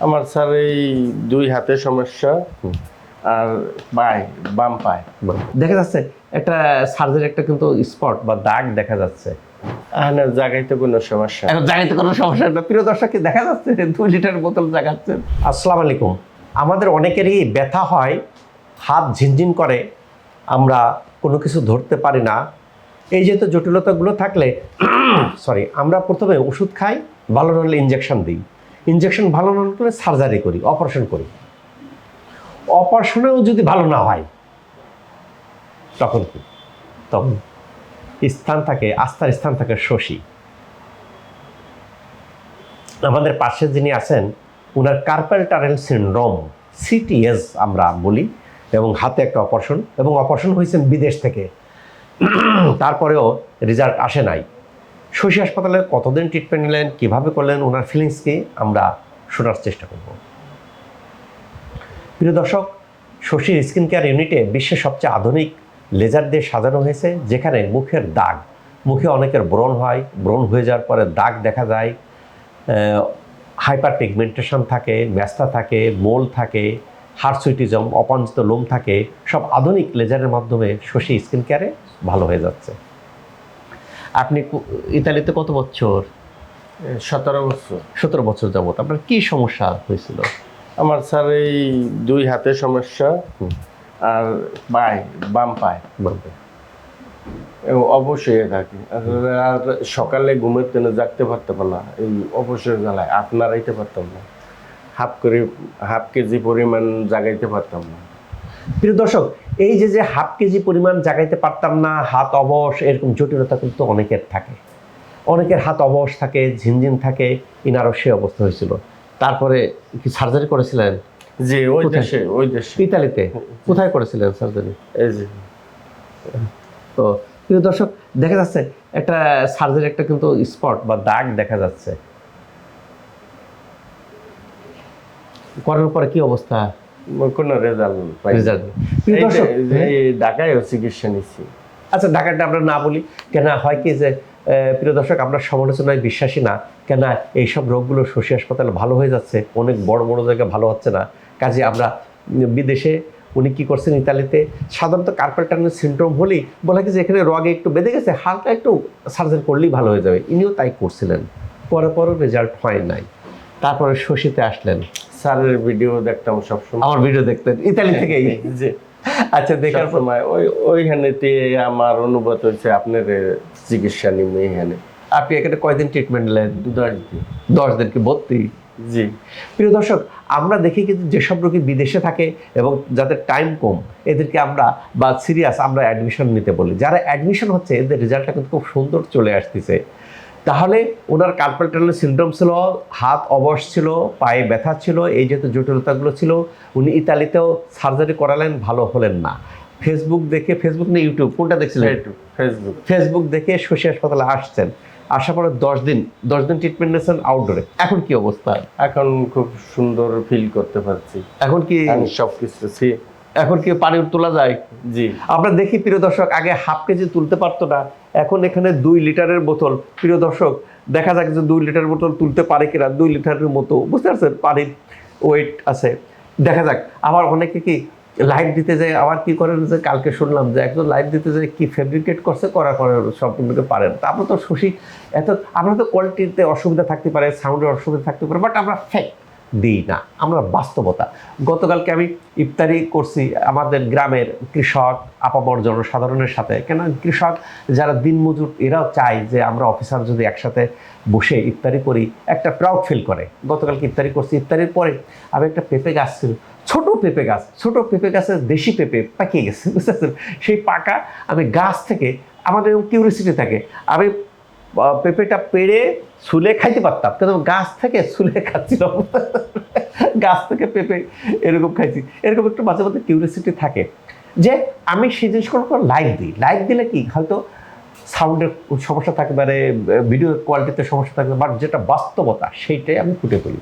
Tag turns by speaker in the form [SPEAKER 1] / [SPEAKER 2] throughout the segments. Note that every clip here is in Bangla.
[SPEAKER 1] আমার স্যার এই দুই হাতে সমস্যা আর বাম পায়
[SPEAKER 2] দেখা যাচ্ছে একটা সার্জারি একটা কিন্তু স্পট বা দাগ দেখা যাচ্ছে।
[SPEAKER 1] না জায়গায় তো কোনো সমস্যা
[SPEAKER 2] এখন জায়গাতে কোনো সমস্যা না। প্রিয় দর্শক, কি দেখা যাচ্ছে 2 লিটার বোতল জাগাচ্ছেন। আসসালামু আলাইকুম। আমাদের অনেকেরই ব্যথা হয়, হাত ঝিনঝিন করে, আমরা কোনো কিছু ধরতে পারি না। এই যেহেতু জটিলতাগুলো থাকলে আমরা প্রথমে ওষুধ খাই, ভালো না হলে ইঞ্জেকশন দিই, ইঞ্জেকশন ভালো না হলে সার্জারি করি, অপারেশন করি। অপারেশনেও যদি ভালো না হয় তখন কি? তখন স্থান থাকে, আস্থার স্থান থাকে শশী। আমাদের পাশে যিনি আছেন ওনার কার্পাল টানেল সিনড্রোম, সিটিএস আমরা বলি, এবং হাতে একটা অপারেশন, এবং অপারেশন হয়েছেন বিদেশ থেকে। তারপরেও রেজাল্ট আসে নাই। শশী হাসপাতালে কতদিন ট্রিটমেন্ট নিলেন, কীভাবে করলেন, ওনার ফিলিংসকে আমরা শোনার চেষ্টা করব। প্রিয় দর্শক, শশীর স্কিন কেয়ার ইউনিটে বিশ্বের সবচেয়ে আধুনিক লেজার দিয়ে সাজানো হয়েছে, যেখানে মুখের দাগ, মুখে অনেকের ব্রণ হয়, ব্রণ হয়ে যাওয়ার পরে দাগ দেখা যায়, হাইপার পিগমেন্টেশন থাকে, ম্যাস্তা থাকে, মোল থাকে, হার্সুইটিজম, অপাঞ্চিত লোম থাকে, সব আধুনিক লেজারের মাধ্যমে শশী স্কিন কেয়ারে ভালো হয়ে যাচ্ছে। আপনি ইতালিতে কত বছর?
[SPEAKER 1] 17 বছর।
[SPEAKER 2] 17 বছর যাবত। আপনার কি সমস্যা হয়েছিল?
[SPEAKER 1] আমার স্যার এই দুই হাতে সমস্যা আর বাম পায় অবশ্যই থাকে। আর সকালে ঘুমের তেনে জাগতে পারতাম না, এই অবশ্যই জ্বালায় আপনার আইতে পারতাম না, হাফ কেজি পরিমাণ জাগাইতে পারতাম না।
[SPEAKER 2] প্রিয় দর্শক, এই যে হাফ কেজি পরিমাণ জাগাইতে পারতাম না, হাত অবশ, এরকম জটিলতা কিন্তু অনেকের থাকে। অনেকের হাত অবশ থাকে, ঝিনঝিন থাকে, ইনারও সে অবস্থা হয়েছিল। তারপরে কি সার্জারি করেছিলেন?
[SPEAKER 1] জি, ওই দেশে
[SPEAKER 2] ইতালিতে। কোথায় করেছিলেন সার্জারি?
[SPEAKER 1] এই যে।
[SPEAKER 2] তো প্রিয় দর্শক, দেখা যাচ্ছে একটা সার্জারি একটা কিন্তু স্পট বা দাগ দেখা যাচ্ছে। করার পরে কি অবস্থা?
[SPEAKER 1] কোনো রেজাল্ট পাই। ঢাকায় চিকিৎসা নিচ্ছি।
[SPEAKER 2] আচ্ছা, ঢাকাটা আমরা না বলি কেন, হয় কি যে প্রিয় দর্শক, আমরা সমালোচনায় বিশ্বাসী না কেন, এইসব রোগগুলো শশী হাসপাতালে ভালো হয়ে যাচ্ছে, অনেক বড় বড় জায়গায় ভালো হচ্ছে না। কাজে আমরা বিদেশে, উনি কী করছেন ইতালিতে, সাধারণত কার্পাল টানেল সিনড্রোম হলেই বলা কি যে এখানে রোগে একটু বেঁধে গেছে, হালকা একটু সার্জারি করলেই ভালো হয়ে যাবে। ইনিও তাই করছিলেন, পরে রেজাল্ট হয় নাই। তারপরে শশীতে আসলেন।
[SPEAKER 1] স্যারের ভিডিও দেখতাম সবসময়।
[SPEAKER 2] আমার ভিডিও দেখতেন ইতালি থেকেই?
[SPEAKER 1] জি।
[SPEAKER 2] আচ্ছা, দেখার সময়
[SPEAKER 1] ওইখানেতে আমার অনুভূত হয়েছে আপনার চিকিৎসা নিবে। এখানে
[SPEAKER 2] আপনি এখানে কয়দিন ট্রিটমেন্ট নিলেন?
[SPEAKER 1] 10 দিন।
[SPEAKER 2] 10 দিন কি ভর্তি?
[SPEAKER 1] জি।
[SPEAKER 2] প্রিয় দর্শক, আমরা দেখি কিন্তু যেসব রোগী বিদেশে থাকে এবং যাদের টাইম কম, এদেরকে আমরা বা সিরিয়াস আমরা অ্যাডমিশন নিতে বলি। যারা অ্যাডমিশন হচ্ছে এদের রেজাল্টটা কিন্তু খুব সুন্দর চলে আসতেছে। তাহলে ওনার কার্পাল টানেল সিনড্রোম ছিল, হাত অবশ ছিল, পায়ে ব্যথা ছিল, এই যেহেতু জটিলতাগুলো ছিল, উনি ইতালিতেও সার্জারি করালেন, ভালো হলেন না। ফেসবুক না ইউটিউব, কোনটা দেখছিলেন? ফেসবুক দেখে শশী হাসপাতালে আসছেন। আসার পরে 10 দিন ট্রিটমেন্ট নিয়েছেন আউটডোরে। এখন কি অবস্থা?
[SPEAKER 1] এখন খুব সুন্দর ফিল করতে পারছি।
[SPEAKER 2] এখন কি
[SPEAKER 1] সব কিছু
[SPEAKER 2] এখন কি পানি তোলা যায়?
[SPEAKER 1] জি।
[SPEAKER 2] আমরা দেখি প্রিয় দর্শক, আগে হাফ কেজি তুলতে পারতো না, এখন এখানে 2 লিটারের বোতল। প্রিয় দর্শক, দেখা যাক যে 2 লিটারের বোতল তুলতে পারে কিনা। 2 লিটারের মতো, বুঝতে পারছেন, পানির ওয়েট আছে। দেখা যাক। আবার অনেকে কি লাইভ দিতে যায়, আবার কি করেন যে কালকে শুনলাম যে একজন লাইভ দিতে যায় কি ফেব্রিকেট করছে, করার পরে সম্পূর্ণকে পারেন। তা আমরা তো শশী আমরা তো কোয়ালিটিতে অসুবিধা থাকতে পারে, সাউন্ডের অসুবিধা থাকতে পারে, বাট আমরা ফেক দিই না, আমরা বাস্তবতা। গতকালকে আমি ইফতারি করছি আমাদের গ্রামের কৃষক আপামর জনসাধারণের সাথে। কেন, কৃষক যারা দিনমজুর, এরাও চায় যে আমরা অফিসার যদি একসাথে বসে ইফতারি করি, একটা প্রাউড ফিল করে। গতকালকে ইফতারি করছি, ইফতারির পরে আমি একটা পেঁপে গাছ ছিল, ছোট পেঁপে গাছের দেশি পেঁপে পাকিয়ে গেছে, বুঝতে পারছেন। সেই পাকা আমি গাছ থেকে, আমাদের কিউরিসিটি থাকে, আমি পেঁপেটা পেড়ে ছুলে খাইতে পারতাম, কিন্তু গাছ থেকে ছুলে খাচ্ছিলাম। গাছ থেকে পেঁপে এরকম খাইছি। এরকম একটু মাঝে মাঝে কিউরিসিটি থাকে যে আমি সেই জিনিসগুলো লাইভ দিই। লাইভ দিলে কি হয়তো সাউন্ডের সমস্যা থাকতে পারে, ভিডিও কোয়ালিটিতে সমস্যা থাকবে, বাট যেটা বাস্তবতা সেইটাই আমি ফুটে তুলি।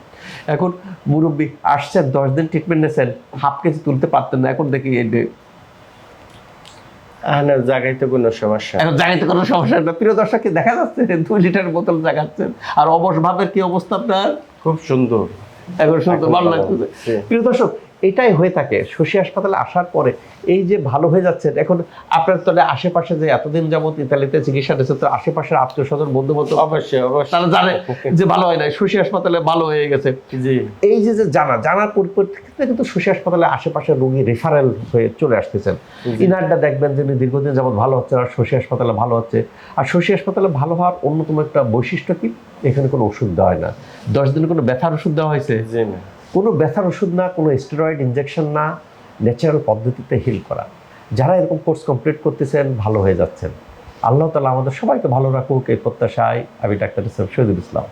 [SPEAKER 2] এখন মুরব্বী আসছেন, 10 দিন ট্রিটমেন্ট নিয়েছেন, হাফ কেজি তুলতে পারতেন না, এখন দেখি
[SPEAKER 1] জায়গায় তো কোনো সমস্যা।
[SPEAKER 2] এখন জায়গাতে কোনো সমস্যা না। প্রিয় দর্শক, দেখা যাচ্ছে 2 লিটার বোতল জাগাচ্ছেন। আর অবশ ভাবের কি অবস্থা আপনার?
[SPEAKER 1] খুব সুন্দর।
[SPEAKER 2] এখন শুনতে
[SPEAKER 1] এখন
[SPEAKER 2] ভালো
[SPEAKER 1] ভালো
[SPEAKER 2] লাগতেছে।
[SPEAKER 1] লাগছে।
[SPEAKER 2] প্রিয় দর্শক, এটাই হয়ে থাকে শশী হাসপাতালে আসার পরে, এই যে ভালো হয়ে যাচ্ছেন এখন আপনার তাহলে আশেপাশে যে এতদিন যাবত ইতালিতে চিকিৎসা দিচ্ছে, তো আশেপাশের আত্মীয় স্বজন বন্ধু বান্ধব
[SPEAKER 1] অবশ্যই অবশ্যই
[SPEAKER 2] তারা জানে যে ভালো হয় নাই, শশী হাসপাতালে ভালো হয়ে গেছে।
[SPEAKER 1] জি
[SPEAKER 2] এই যে জানার পরিপ্রেক্ষিতে কিন্তু শশী হাসপাতালে আশেপাশে রোগী রেফারেল হয়ে চলে আসতেছেন। ইনারটা দেখবেন যে দীর্ঘদিন যাবত ভালো হচ্ছে, আর শশী হাসপাতালে ভালো হচ্ছে। আর শশী হাসপাতালে ভালো হওয়ার অন্যতম একটা বৈশিষ্ট্য কি, এখানে কোনো ওষুধ দেওয়া হয় না। 10 দিনে কোনো ব্যথার ওষুধ দেওয়া হয়েছে?
[SPEAKER 1] জি না।
[SPEAKER 2] কোনো ব্যথার ওষুধ না, কোনো স্টেরয়েড ইনজেকশন না, ন্যাচারাল পদ্ধতিতে হিল করা। যারা এরকম কোর্স কমপ্লিট করতেছেন ভালো হয়ে যাচ্ছেন। আল্লাহ তাআলা আমাদের সবাইকে ভালো রাখুক এই প্রত্যাশায় আমি ডাক্তার শহীদুল ইসলাম।